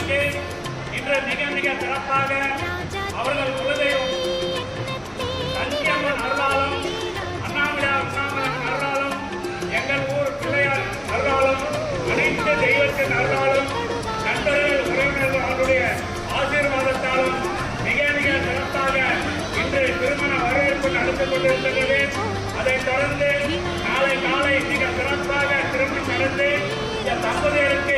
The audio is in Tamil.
தம்பதியருக்கு இன்று மிக சிறப்பாக அவர்கள் குலதெய்வம் சத்தியம்மன் அருளாலும் அண்ணாமலையார் அருளாலும் எங்கள் ஊர் பிள்ளையார் அருளாலும் அனைத்து தெய்வத்தின் அருளாலும் நண்பர்கள் உறவினர்கள் அவருடைய ஆசீர்வாதத்தாலும் மிக சிறப்பாக இன்று திருமண வரவேற்பு நடந்து கொண்டிருக்கிறது. அதைத் தொடர்ந்து நாளை காலை மிக சிறப்பாக திருமணம் நடந்து இந்த தம்பதியருக்கு